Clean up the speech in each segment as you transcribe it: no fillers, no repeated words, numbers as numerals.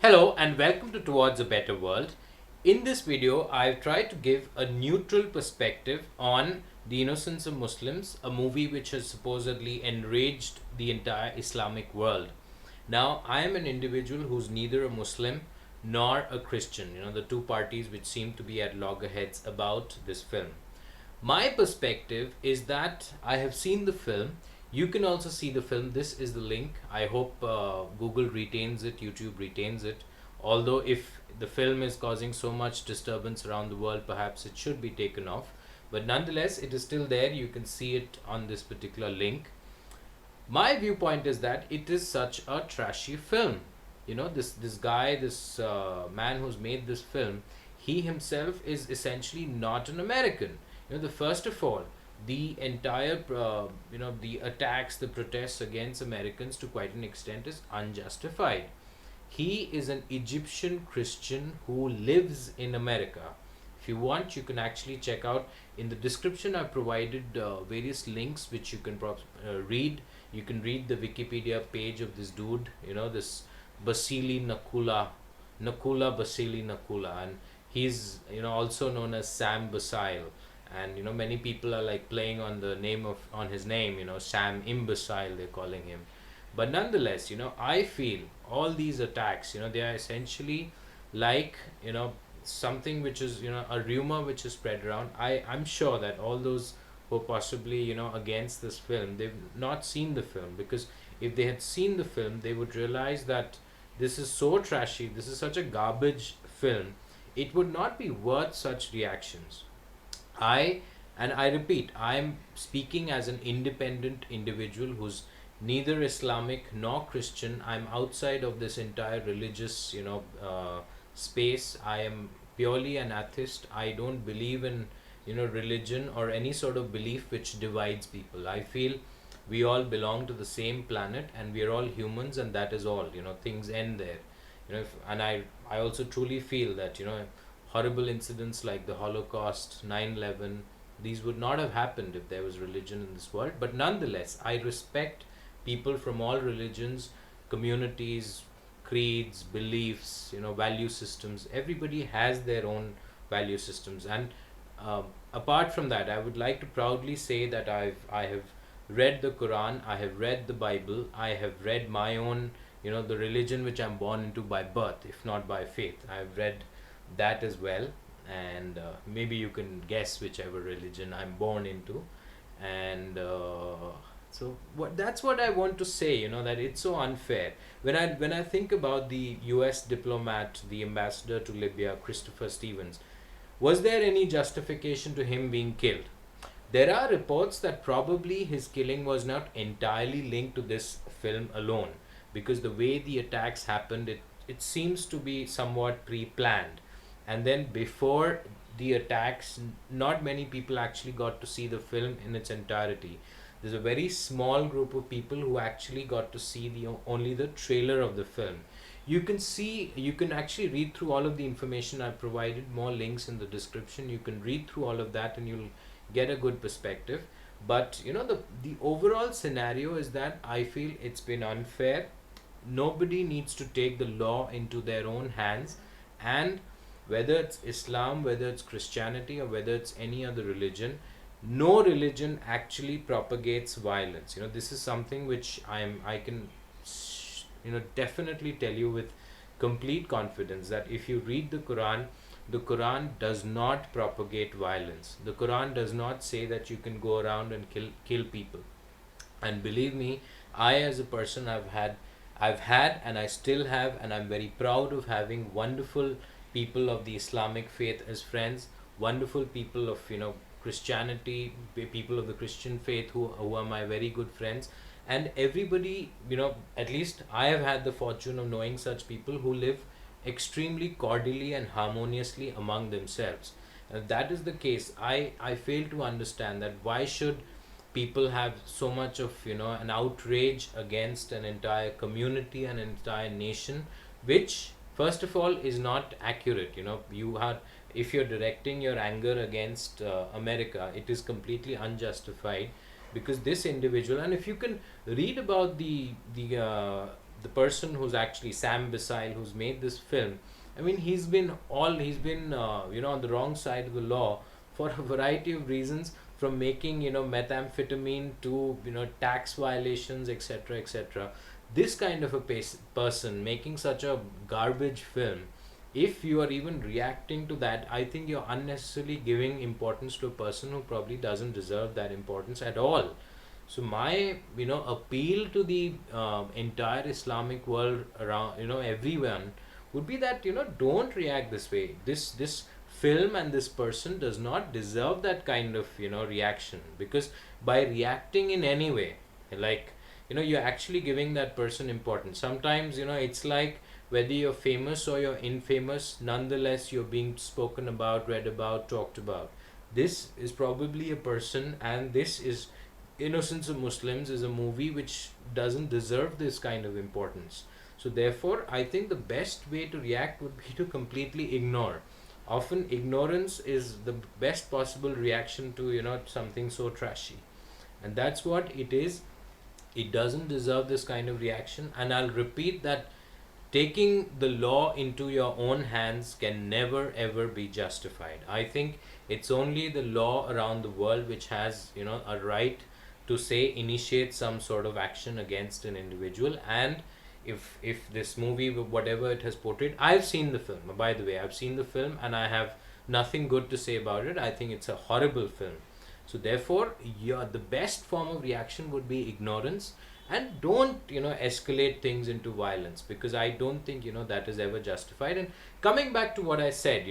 Hello and welcome to Towards a Better World. In this video, I've tried to give a neutral perspective on The Innocence of Muslims, a movie which has supposedly enraged the entire Islamic world. Now, I am an individual who's neither a Muslim nor a Christian, the two parties which seem to be at loggerheads about this film. My perspective is that I have seen the film. You can also see the film. This is the link. I hope Google retains it, YouTube retains it. Although, if the film is causing so much disturbance around the world, perhaps it should be taken off. But nonetheless, it is still there. You can see it on this particular link. My viewpoint is that it is such a trashy film. This guy, this man who's made this film, he himself is essentially not an American. The first of all, the entire the attacks, the protests against Americans to quite an extent is unjustified. He is an Egyptian Christian who lives in America. If you want, you can actually check out in the description. I've provided various links which you can read. You can read the Wikipedia page of this dude, this Basili Nakula Basili Nakula, and he's also known as Sam Basile. And many people are like playing on the name of on his name, Sam Imbecile they're calling him. But nonetheless, I feel all these attacks, they are essentially like something which is a rumor which is spread around. I'm sure that all those who are possibly against this film, they've not seen the film, because if they had seen the film, they would realize that this is so trashy, this is such a garbage film, it would not be worth such reactions. I and I repeat, I'm speaking as an independent individual who's neither Islamic nor Christian. I'm outside of this entire religious, space. I am purely an atheist. I don't believe in, religion or any sort of belief which divides people. I feel we all belong to the same planet and we are all humans, and that is all. Things end there. And I also truly feel that horrible incidents like the Holocaust, 9/11, these would not have happened if there was religion in this world. But nonetheless, I respect people from all religions, communities, creeds, beliefs, value systems. Everybody has their own value systems. And apart from that, I would like to proudly say that I have read the Quran, I have read the Bible, I have read my own, the religion which I'm born into by birth, if not by faith. I have read that as well, and maybe you can guess whichever religion I'm born into. And so that's what I want to say, that it's so unfair. When I think about the US diplomat, the ambassador to Libya, Christopher Stevens, was there any justification to him being killed? There are reports that probably his killing was not entirely linked to this film alone, because the way the attacks happened, it seems to be somewhat pre-planned. And then before the attacks, not many people actually got to see the film in its entirety. There's a very small group of people who actually got to see the only the trailer of the film. You can actually read through all of the information. I've provided more links in the description. You can read through all of that and you'll get a good perspective. But the overall scenario is that I feel it's been unfair. Nobody needs to take the law into their own hands, and whether it's Islam, whether it's Christianity, or whether it's any other religion, no religion actually propagates violence. This is something which I can definitely tell you with complete confidence, that if you read the Quran does not propagate violence. The Quran does not say that you can go around and kill people. And believe me, I as a person, I've had and I still have, and I'm very proud of having wonderful people of the Islamic faith as friends, wonderful people of Christianity, people of the Christian faith who are my very good friends. And everybody, at least I have had the fortune of knowing such people who live extremely cordially and harmoniously among themselves. And if that is the case, I fail to understand that why should people have so much of an outrage against an entire community, an entire nation, which first of all is not accurate. You are, if you're directing your anger against America, it is completely unjustified, because this individual, and if you can read about the person who's actually Sam Bissile, who's made this film, I mean, he's been on the wrong side of the law for a variety of reasons, from making methamphetamine to tax violations, etc., etc. This kind of a person making such a garbage film, if you are even reacting to that, I think you're unnecessarily giving importance to a person who probably doesn't deserve that importance at all. So my appeal to the entire Islamic world, around everyone, would be that don't react this way. This film and this person does not deserve that kind of reaction, because by reacting in any way, like you're actually giving that person importance. Sometimes it's like, whether you're famous or you're infamous, nonetheless you're being spoken about, read about, talked about. This is probably a person, and this is Innocence of Muslims is a movie which doesn't deserve this kind of importance. So therefore, I think the best way to react would be to completely ignore. Often ignorance is the best possible reaction to something so trashy, and that's what it is. It doesn't deserve this kind of reaction, and I'll repeat that taking the law into your own hands can never ever be justified. I think it's only the law around the world which has a right to say initiate some sort of action against an individual. And if this movie, whatever it has portrayed, I've seen the film, by the way, I've seen the film, and I have nothing good to say about it. I think it's a horrible film. So therefore, the best form of reaction would be ignorance, and don't escalate things into violence, because I don't think that is ever justified. And coming back to what I said,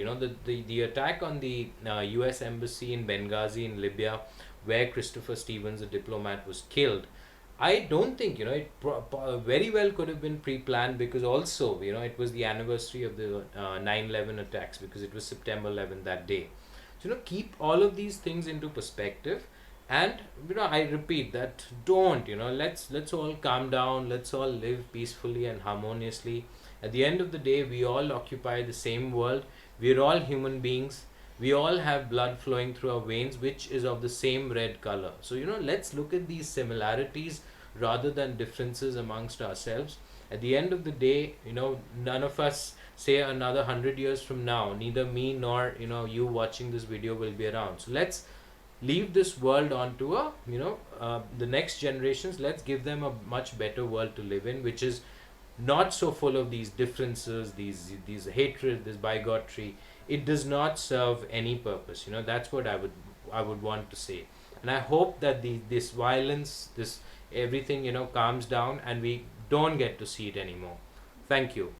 the attack on the US embassy in Benghazi in Libya, where Christopher Stevens, a diplomat, was killed, I don't think it very well could have been pre-planned, because also it was the anniversary of the 9/11 attacks, because it was September 11th that day. So keep all of these things into perspective, and I repeat that, don't let's all calm down, let's all live peacefully and harmoniously. At the end of the day, we all occupy the same world, we're all human beings, we all have blood flowing through our veins which is of the same red color. So let's look at these similarities rather than differences amongst ourselves. At the end of the day, none of us, say another 100 years from now, neither me nor you watching this video will be around. So let's leave this world onto a the next generations. Let's give them a much better world to live in, which is not so full of these differences, these hatred, this bigotry. It does not serve any purpose. That's what I would want to say. And I hope that this violence, this everything calms down, and we don't get to see it anymore. Thank you.